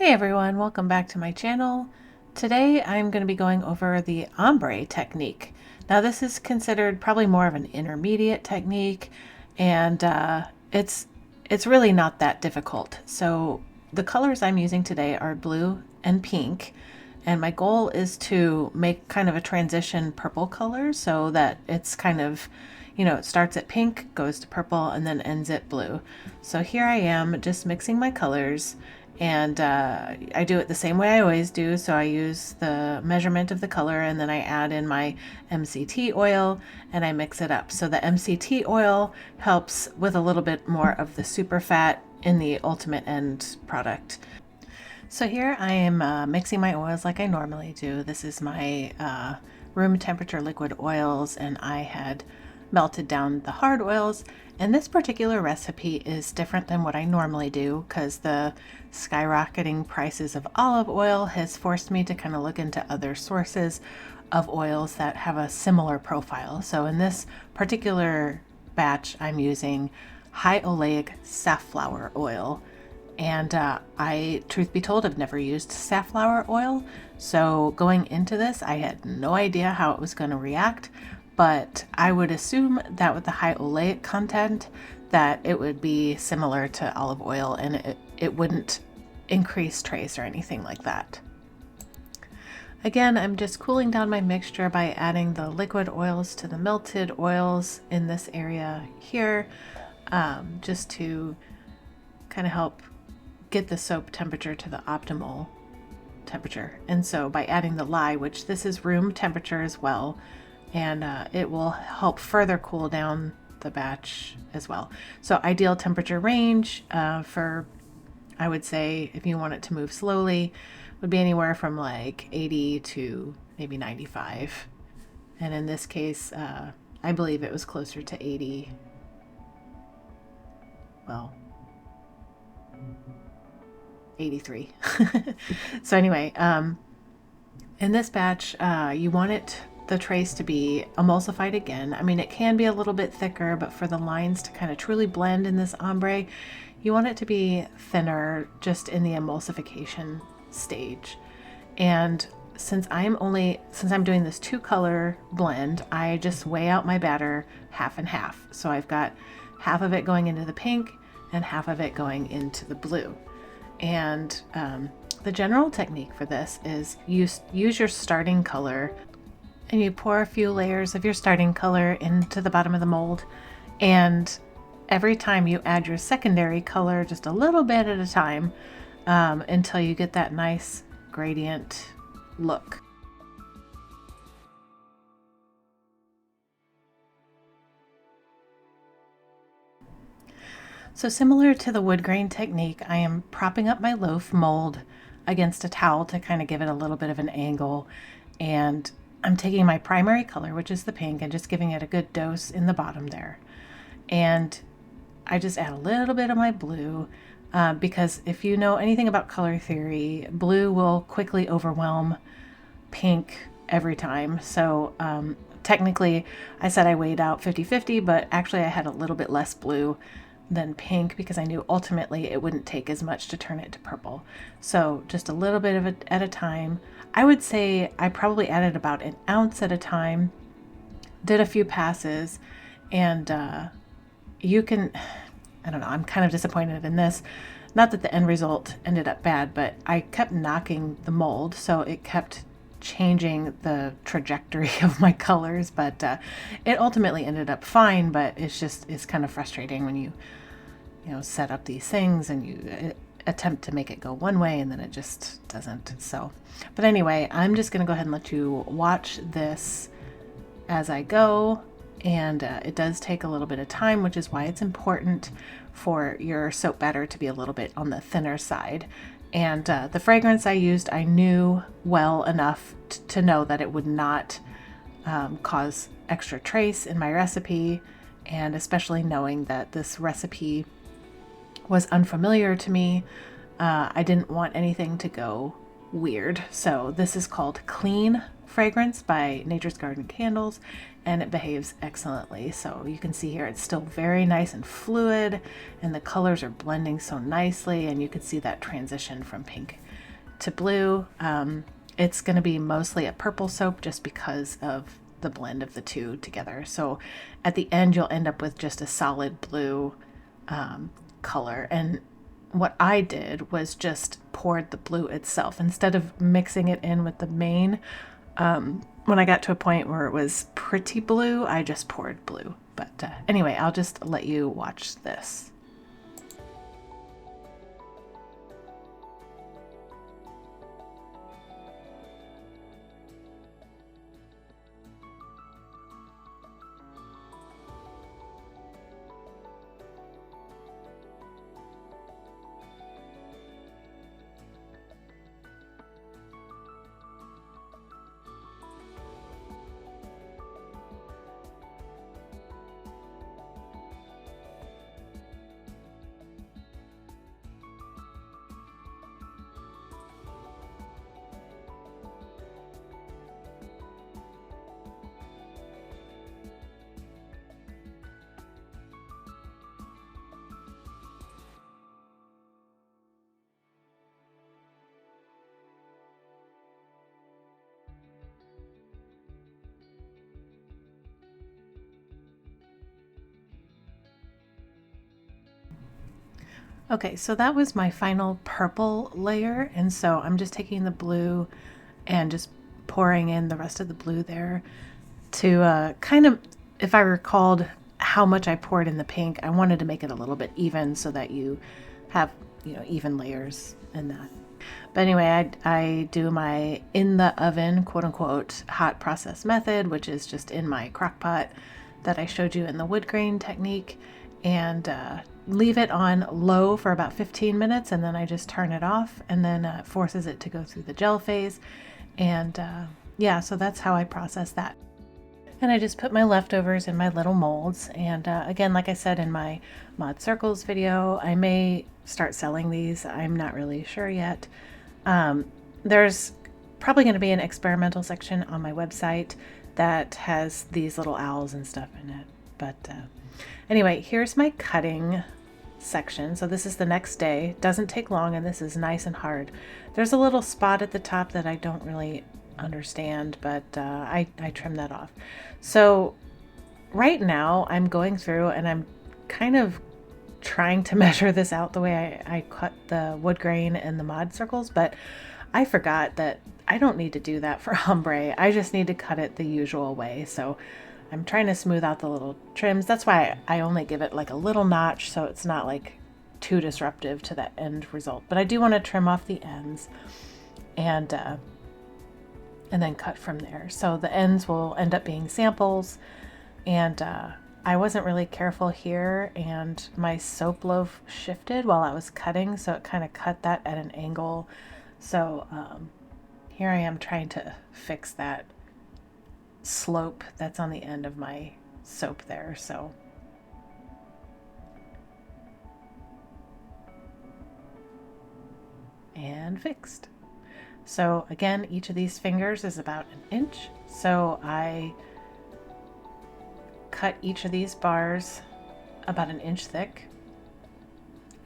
Hey everyone, welcome back to my channel. Today I'm going to be going over the ombre technique. Now this is considered probably more of an intermediate technique, and it's really not that difficult. So the colors I'm using today are blue and pink, and my goal is to make kind of a transition purple color so that it's kind of, it starts at pink, goes to purple, and then ends at blue. So here I am just mixing my colors, and I do it the same way I always do. So I use the measurement of the color, and then I add in my MCT oil and I mix it up. So the MCT oil helps with a little bit more of the super fat in the ultimate end product. So here I am mixing my oils like I normally do. This is my room temperature liquid oils, and I had melted down the hard oils. And this particular recipe is different than what I normally do because the skyrocketing prices of olive oil has forced me to kind of look into other sources of oils that have a similar profile. So in this particular batch, I'm using high oleic safflower oil. And I, truth be told, have never used safflower oil. So going into this, I had no idea how it was going to react. But I would assume that with the high oleic content, that it would be similar to olive oil, and it wouldn't increase trace or anything like that. Again, I'm just cooling down my mixture by adding the liquid oils to the melted oils in this area here, just to kind of help get the soap temperature to the optimal temperature. And so by adding the lye, which this is room temperature as well, and it will help further cool down the batch as well. So ideal temperature range for, I would say, if you want it to move slowly, would be anywhere from like 80 to maybe 95. And in this case, I believe it was closer to 80. Well, 83. So anyway, in this batch, you want the trace to be emulsified again. I mean, it can be a little bit thicker, but for the lines to kind of truly blend in this ombre, you want it to be thinner just in the emulsification stage. And since I'm doing this 2-color blend, I just weigh out my batter half and half. So I've got half of it going into the pink and half of it going into the blue. And the general technique for this is use your starting color, and you pour a few layers of your starting color into the bottom of the mold, and every time you add your secondary color just a little bit at a time, until you get that nice gradient look. So similar to the wood grain technique, I am propping up my loaf mold against a towel to kind of give it a little bit of an angle, and I'm taking my primary color, which is the pink, and just giving it a good dose in the bottom there. And I just add a little bit of my blue, because if you know anything about color theory, blue will quickly overwhelm pink every time. So technically, I said I weighed out 50-50, but actually I had a little bit less blue than pink because I knew ultimately it wouldn't take as much to turn it to purple. So just a little bit of it at a time. I would say I probably added about an ounce at a time, did a few passes, and you can, I don't know, I'm kind of disappointed in this. Not that the end result ended up bad, but I kept knocking the mold, so it kept changing the trajectory of my colors, but it ultimately ended up fine. But it's kind of frustrating when you set up these things and you attempt to make it go one way and then it just doesn't. So, but anyway, I'm just gonna go ahead and let you watch this as I go, and it does take a little bit of time, which is why it's important for your soap batter to be a little bit on the thinner side. And the fragrance I used, I knew well enough to know that it would not cause extra trace in my recipe, and especially knowing that this recipe was unfamiliar to me, I didn't want anything to go weird. So this is called Clean Fragrance by Nature's Garden Candles, and it behaves excellently. So you can see here it's still very nice and fluid, and the colors are blending so nicely, and you can see that transition from pink to blue. It's going to be mostly a purple soap just because of the blend of the two together. So at the end you'll end up with just a solid blue color. And what I did was just poured the blue itself instead of mixing it in with the main. When I got to a point where it was pretty blue, I just poured blue. But anyway, I'll just let you watch this. Okay, so that was my final purple layer, and so I'm just taking the blue and just pouring in the rest of the blue there to kind of, if I recalled how much I poured in the pink, I wanted to make it a little bit even so that you have, even layers in that. But anyway, I do my in the oven, quote unquote, hot process method, which is just in my crock pot that I showed you in the wood grain technique, and leave it on low for about 15 minutes, and then I just turn it off, and then it forces it to go through the gel phase. And yeah, so that's how I process that. And I just put my leftovers in my little molds. And again, like I said in my Mod Circles video, I may start selling these. I'm not really sure yet. There's probably going to be an experimental section on my website that has these little owls and stuff in it. But anyway, here's my cutting section. So this is the next day. Doesn't take long, and this is nice and hard. There's a little spot at the top that I don't really understand, but I trim that off. So right now I'm going through and I'm kind of trying to measure this out the way I cut the wood grain and the Mod Circles, but I forgot that I don't need to do that for ombre. I just need to cut it the usual way. So I'm trying to smooth out the little trims. That's why I only give it like a little notch, so it's not like too disruptive to that end result. But I do want to trim off the ends and then cut from there. So the ends will end up being samples, and I wasn't really careful here, and my soap loaf shifted while I was cutting, so it kind of cut that at an angle. So here I am trying to fix that slope that's on the end of my soap there. So and fixed. So again, each of these fingers is about an inch. So I cut each of these bars about an inch thick.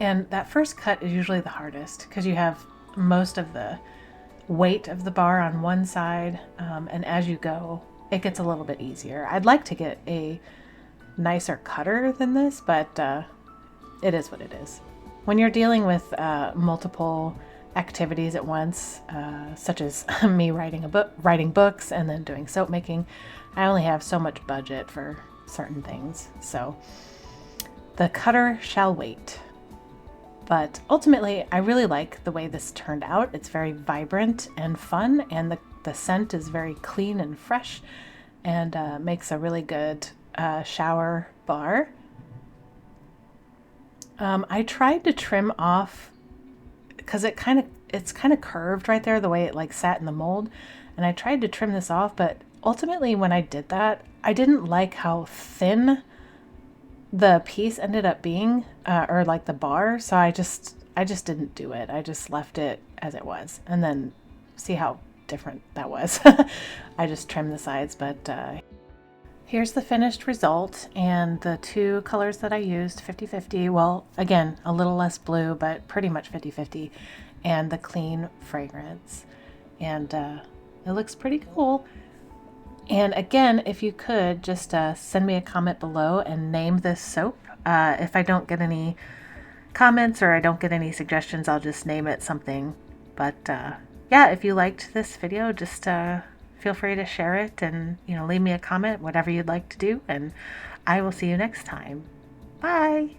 And that first cut is usually the hardest because you have most of the weight of the bar on one side. And as you go, it gets a little bit easier. I'd like to get a nicer cutter than this, but it is what it is. When you're dealing with multiple activities at once, such as me writing books and then doing soap making, I only have so much budget for certain things. So the cutter shall wait. But ultimately, I really like the way this turned out. It's very vibrant and fun, and the scent is very clean and fresh, and makes a really good shower bar. I tried to trim off because it's kind of curved right there, the way it like sat in the mold, and I tried to trim this off, but ultimately when I did that, I didn't like how thin the piece ended up being, or like the bar. So I just didn't do it. I just left it as it was, and then see how different that was. I just trimmed the sides, but here's the finished result, and the two colors that I used, 50/50, well, again, a little less blue, but pretty much 50/50, and the clean fragrance. And it looks pretty cool. And again, if you could just send me a comment below and name this soap. If I don't get any comments or I don't get any suggestions, I'll just name it something. But yeah, if you liked this video, just feel free to share it and, leave me a comment, whatever you'd like to do. And I will see you next time. Bye.